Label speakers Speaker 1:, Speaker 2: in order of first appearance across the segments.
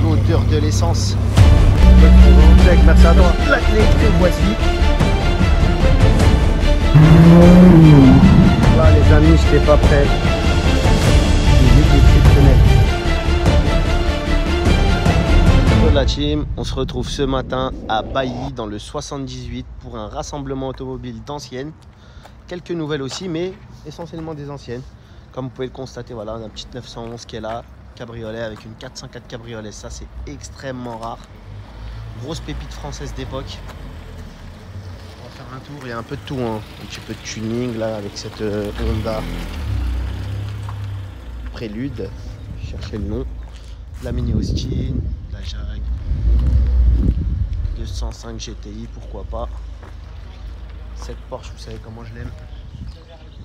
Speaker 1: l'odeur de l'essence.
Speaker 2: Merci à toi. La clé que voici. Voilà les amis, je n'étais pas prêt. J'ai exceptionnel.
Speaker 1: Bonjour la team, on se retrouve ce matin à Bailly dans le 78 pour un rassemblement automobile d'anciennes. Quelques nouvelles aussi, mais essentiellement des anciennes. Comme vous pouvez le constater, voilà, on a une petite 911 qui est là, cabriolet avec une 404 cabriolet, ça c'est extrêmement rare. Grosse pépite française d'époque. On va faire un tour, il y a un peu de tout, hein. Un petit peu de tuning là avec cette Honda Prélude, cherchez le nom. La Mini Austin, la Jag 205 GTI, pourquoi pas. Cette Porsche, vous savez comment je l'aime.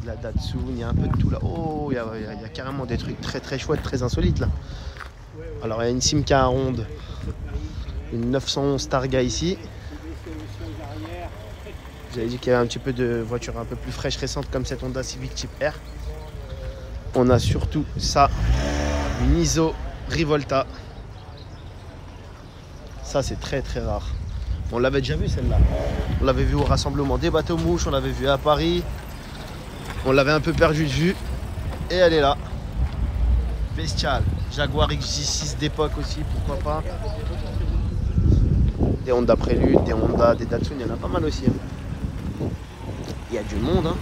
Speaker 1: La Datsun, il y a un peu de tout là. Oh, il y a carrément des trucs très très chouettes, très insolites là. Alors il y a une Simca ronde, une 911 Targa ici. J'avais dit qu'il y avait un petit peu de voiture un peu plus fraîche récente comme cette Honda Civic Type R. On a surtout ça, une ISO Rivolta. Ça c'est très très rare. On l'avait déjà vu celle-là. On l'avait vu au rassemblement des bateaux mouches, on l'avait vu à Paris. On l'avait un peu perdu de vue. Et elle est là. Bestiale. Jaguar XJ6 d'époque aussi, pourquoi pas. Des Honda Prélude, des Honda, des Datsun, il y en a pas mal aussi. Hein. Il y a du monde. Hein.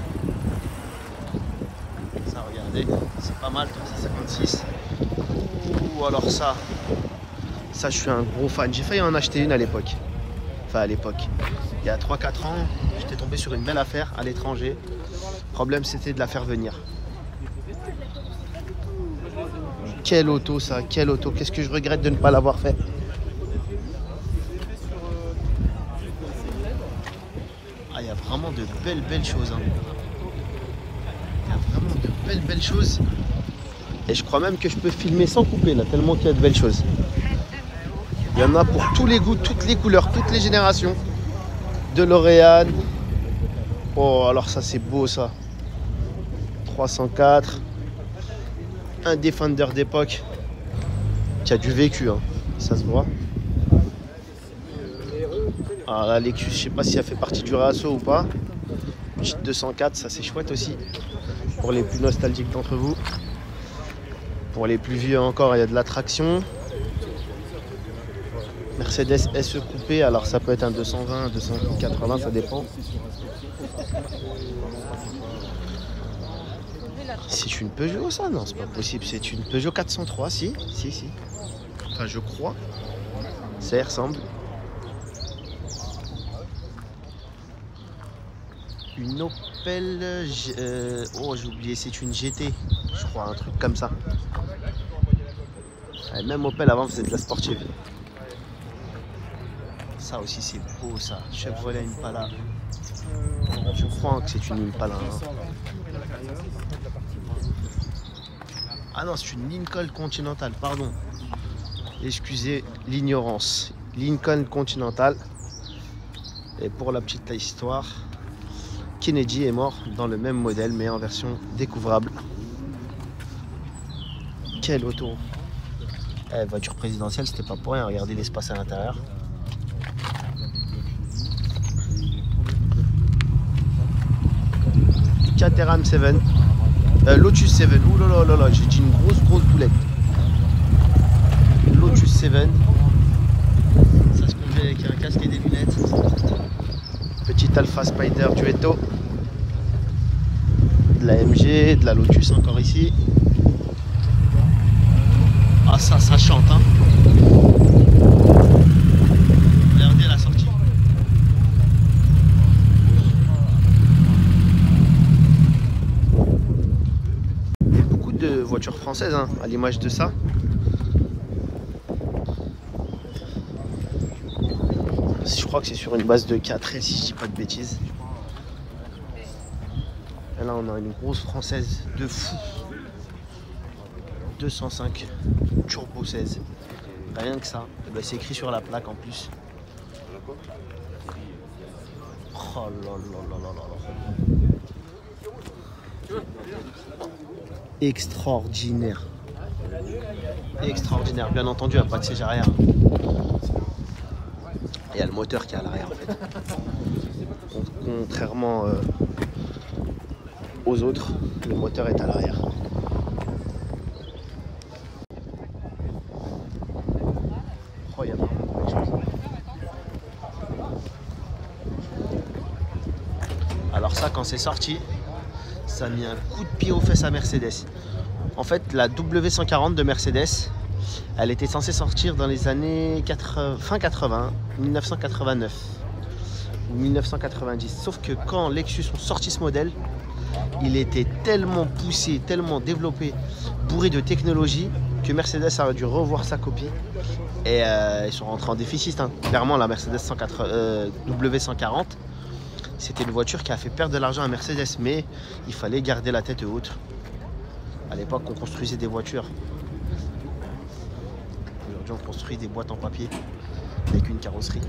Speaker 1: Ça, regardez, c'est pas mal, 356. Ouh, alors ça, je suis un gros fan. J'ai failli en acheter une à l'époque. Enfin, à l'époque. Il y a 3-4 ans, j'étais tombé sur une belle affaire à l'étranger. Le problème, c'était de la faire venir. Quelle auto, ça, quelle auto. Qu'est-ce que je regrette de ne pas l'avoir fait. Ah, il y a vraiment de belles choses. Hein. Il y a vraiment de belles choses. Et je crois même que je peux filmer sans couper, là, tellement qu'il y a de belles choses. Il y en a pour tous les goûts, toutes les couleurs, toutes les générations. De L'Oréal. Oh, alors ça, c'est beau, ça. 304. Un Defender d'époque qui a du vécu, hein. Ça se voit. Alors la Lexus, je sais pas si elle fait partie du Rasso ou pas. Petite 204, ça c'est chouette aussi. Pour les plus nostalgiques d'entre vous. Pour les plus vieux encore, il y a de la traction. Mercedes SE coupé, alors ça peut être un 220, un 280, ça dépend. C'est une Peugeot ça? Non, c'est pas possible, c'est une Peugeot 403, si. Enfin, je crois. Ça y ressemble. Une Opel... oh, j'ai oublié, c'est une GT, je crois, un truc comme ça. Ouais, même Opel avant faisait de la sportive. Ça aussi c'est beau ça, Chevrolet Impala. Je crois que c'est une Impala. Hein. Ah non, c'est une Lincoln Continental, pardon. Excusez l'ignorance. Lincoln Continental. Et pour la petite histoire, Kennedy est mort dans le même modèle mais en version découvrable. Quelle auto! Voiture présidentielle, c'était pas pour rien, regardez l'espace à l'intérieur. Caterham 7, Lotus 7, ouh là là là, j'ai dit une grosse boulette. Lotus 7, ça se conduit avec un casque et des lunettes. Petit Alpha Spider Duetto, de la MG, de la Lotus encore ici. Ah ça chante hein. Regardez la sortie. Voiture française hein, à l'image de ça. Je crois que c'est sur une base de 4 si je dis pas de bêtises. Et là on a une grosse française de fou. 205 turbo 16. Rien que ça. Et ben, c'est écrit sur la plaque en plus. Oh là là là là là. Extraordinaire. est extraordinaire. Bien entendu, il n'y a pas de siège arrière. Il y a le moteur qui est à l'arrière en fait. Contrairement aux autres, le moteur est à l'arrière. Oh, il y a vraiment beaucoup de choses. Alors ça, quand c'est sorti, ça a mis un coup de pied aux fesses à Mercedes. En fait, la W140 de Mercedes, elle était censée sortir dans les années fin 80, 1989 ou 1990. Sauf que quand Lexus ont sorti ce modèle, il était tellement poussé, tellement développé, bourré de technologie, que Mercedes a dû revoir sa copie. Et ils sont rentrés en déficit. Hein. Clairement, la Mercedes W140, c'était une voiture qui a fait perdre de l'argent à Mercedes, mais il fallait garder la tête haute. À l'époque, on construisait des voitures. Aujourd'hui, on construit des boîtes en papier avec une carrosserie.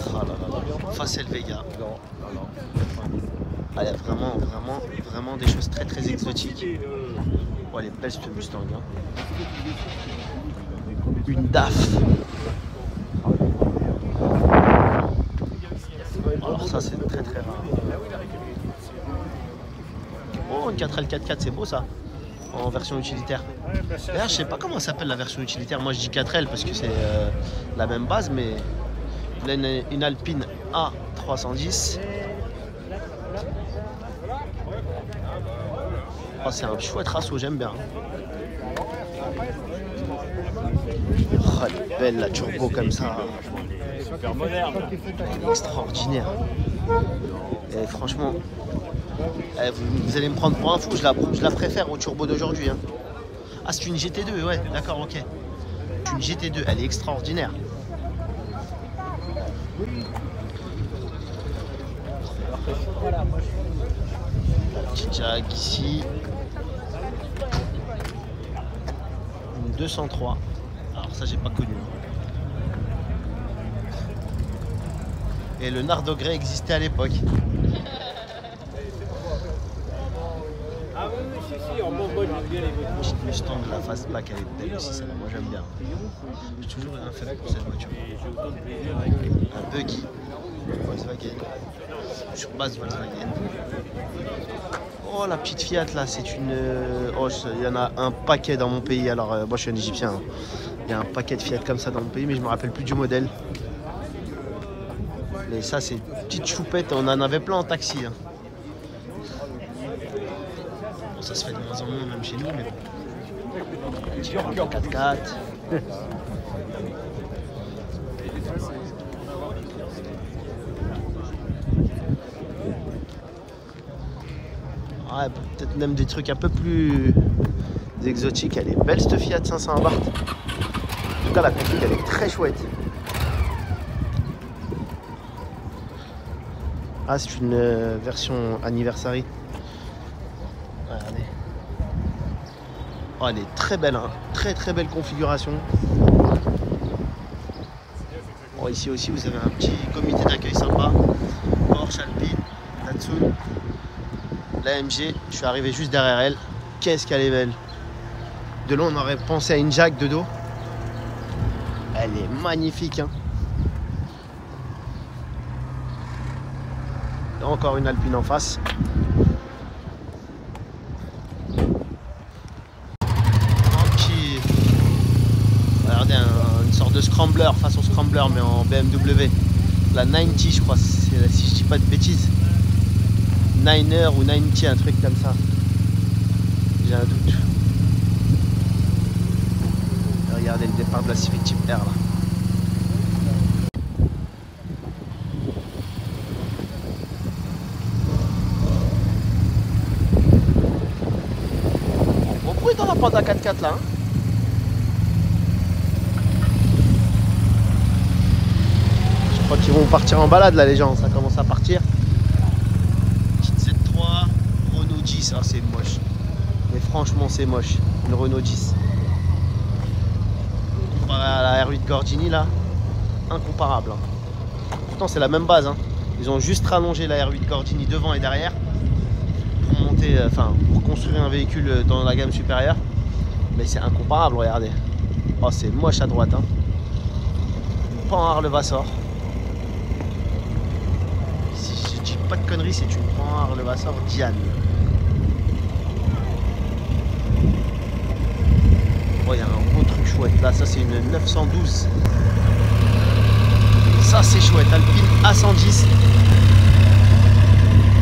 Speaker 1: Oh là là. Facel Vega. Ah, il y a vraiment des choses très très exotiques. Oh, elle est belle cette Mustang. Hein. Une DAF. Alors ça c'est très très rare. Oh, une 4L 4x4, c'est beau ça. En version utilitaire. D'ailleurs, je sais pas comment s'appelle la version utilitaire. Moi je dis 4L parce que c'est la même base, mais là, une Alpine A310. Oh, c'est un chouette raceau, j'aime bien. Oh, elle est belle la turbo comme ça.
Speaker 3: Super moderne.
Speaker 1: Elle est extraordinaire. Et franchement, vous allez me prendre pour un fou, je la préfère au turbo d'aujourd'hui. Hein. Ah, c'est une GT2, ouais, d'accord, ok. C'est une GT2, elle est extraordinaire. Petit Jag ici. Une 203. Alors ça j'ai pas connu. Et le Nardo Grey existait à l'époque.
Speaker 3: Ah oui, si, en Bourgogne, j'aime bien les voitures.
Speaker 1: Petite Mustang, la fastback, elle est belle aussi, celle-là, moi j'aime bien. J'ai toujours rien fait pour cette voiture. Un buggy, Volkswagen, sur base Volkswagen. Oh, la petite Fiat là, c'est une... Oh, il y en a un paquet dans mon pays, alors moi je suis un Égyptien. Hein. Il y a un paquet de Fiat comme ça dans mon pays, mais je me rappelle plus du modèle. Mais ça, c'est une petite choupette, on en avait plein en taxi. Hein. Bon, ça se fait de moins en moins, même chez nous, mais bon. Petit 4x4. Ouais, peut-être même des trucs un peu plus exotiques. Elle est belle cette Fiat 500 Abarth. En tout cas, la config, elle est très chouette. Ah, c'est une version anniversary. Regardez. Oh, elle est très belle, hein. Très très belle configuration. Bon, ici aussi, vous avez un petit comité d'accueil sympa. Porsche, Alpine, Datsun. L'AMG, je suis arrivé juste derrière elle. Qu'est-ce qu'elle est belle. De là, on aurait pensé à une Jag de dos. Elle est magnifique, hein. Encore une Alpine en face. Un petit... Regardez, une sorte de scrambler, façon scrambler, mais en BMW. La 90, je crois, si je dis pas de bêtises. Niner ou 90, un truc comme ça. J'ai un doute. Regardez le départ de la Civic Type R là. Bon bruit dans la Panda 4x4 là. Hein. Je crois qu'ils vont partir en balade là les gens, ça commence à partir. Renault 10, ah c'est moche. Mais franchement c'est moche. Une Renault 10. Comparé à la R8 Gordini là, incomparable. Hein. Pourtant c'est la même base. Hein. Ils ont juste rallongé la R8 Gordini devant et derrière pour monter acheter, pour construire un véhicule dans la gamme supérieure. Mais c'est incomparable, regardez. Oh, c'est moche à droite. Hein. Panhard Levasseur. Si je dis pas de conneries, c'est une Panhard Levasseur Diane. Oh, il y a un beau truc chouette. Là, ça, c'est une 912. Ça, c'est chouette. Alpine A110.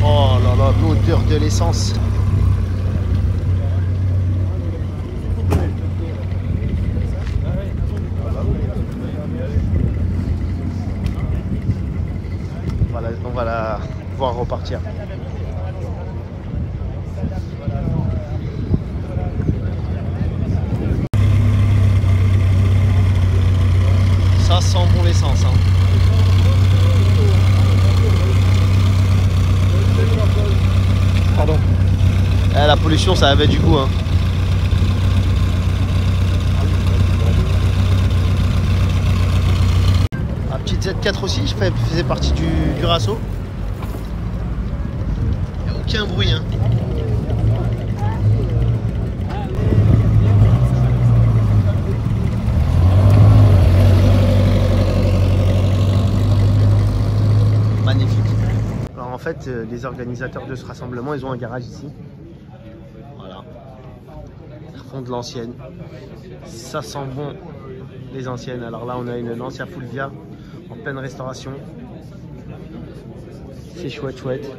Speaker 1: Oh là là, l'odeur de l'essence. On va la voir repartir. Ça sent bon l'essence. Hein.
Speaker 2: Pardon.
Speaker 1: La pollution, ça avait du goût. Hein. La petite Z4 aussi, je faisais partie du Rasso. Il n'y a aucun bruit. Hein. Magnifique. Alors en fait, les organisateurs de ce rassemblement, ils ont un garage ici. Voilà. Ils refont de l'ancienne. Ça sent bon les anciennes. Alors là, on a une Lancia Fulvia en pleine restauration. C'est chouette, chouette.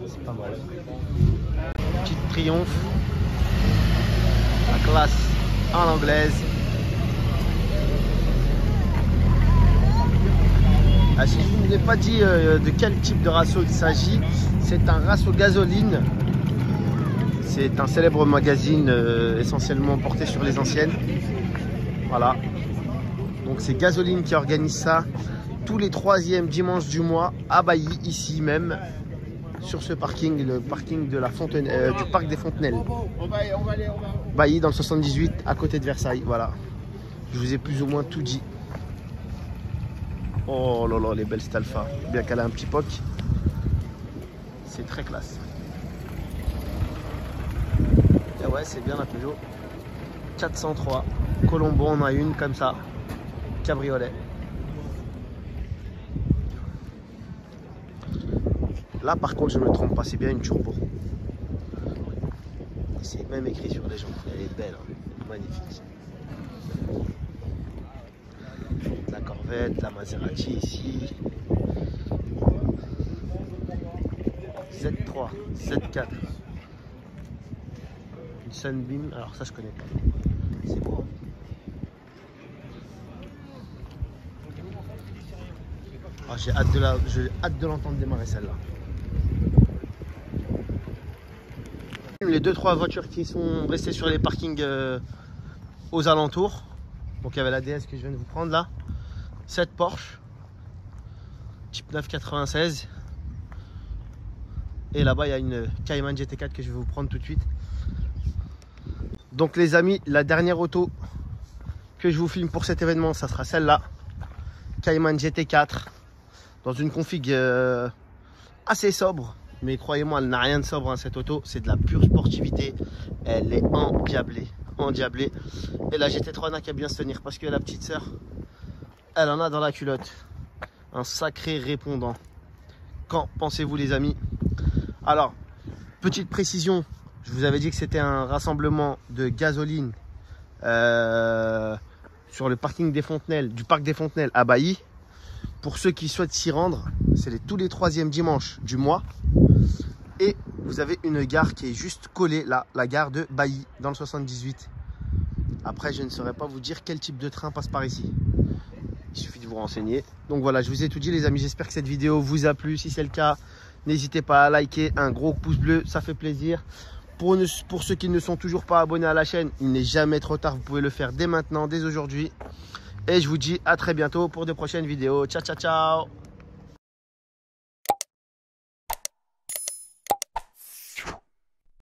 Speaker 1: C'est pas mal. Petite Triomphe. La classe à l'anglaise. Ah, si je ne vous ai pas dit de quel type de Rasso il s'agit, c'est un Rasso gasoline. C'est un célèbre magazine essentiellement porté sur les anciennes. Voilà. Donc c'est Gasoline qui organise ça tous les 3e dimanches du mois à Bailly, ici même, sur ce parking, le parking de la du parc des Fontenelles. Bailly dans le 78, à côté de Versailles. Voilà. Je vous ai plus ou moins tout dit. Oh là là, les belles Stalfa. Bien qu'elle a un petit POC. C'est très classe. Et ouais, c'est bien la Peugeot 403. Colombo, on a une comme ça. Cabriolet. Là, par contre, je ne me trompe pas, c'est bien une turbo. C'est même écrit sur les jantes. Elle est belle, hein. Magnifique. La Corvette, la Maserati ici. Z3, Z4. Une Sunbeam, alors ça je connais pas. C'est beau. Oh, j'ai hâte de l'entendre démarrer celle-là. Les 2-3 voitures qui sont restées sur les parkings aux alentours. Donc il y avait la DS que je viens de vous prendre là. Cette Porsche type 996. Et là-bas il y a une Cayman GT4 que je vais vous prendre tout de suite. Donc les amis, la dernière auto que je vous filme pour cet événement, ça sera celle-là. Cayman GT4. Dans une config assez sobre. Mais croyez-moi, elle n'a rien de sobre, hein, cette auto. C'est de la pure sportivité. Elle est endiablée. Endiablée. Et la GT3 n'a qu'à bien se tenir. Parce que la petite sœur, elle en a dans la culotte. Un sacré répondant. Qu'en pensez-vous les amis? Alors, petite précision. Je vous avais dit que c'était un rassemblement de gasoline sur le parking des Fontenelles, du parc des Fontenelles à Bailly. Pour ceux qui souhaitent s'y rendre, c'est tous les 3e dimanches du mois. Et vous avez une gare qui est juste collée là, la gare de Bailly, dans le 78. Après, je ne saurais pas vous dire quel type de train passe par ici. Il suffit de vous renseigner. Donc voilà, je vous ai tout dit les amis. J'espère que cette vidéo vous a plu. Si c'est le cas, n'hésitez pas à liker, un gros pouce bleu, ça fait plaisir. Pour ceux qui ne sont toujours pas abonnés à la chaîne, il n'est jamais trop tard. Vous pouvez le faire dès maintenant, dès aujourd'hui. Et je vous dis à très bientôt pour de prochaines vidéos. Ciao, ciao, ciao!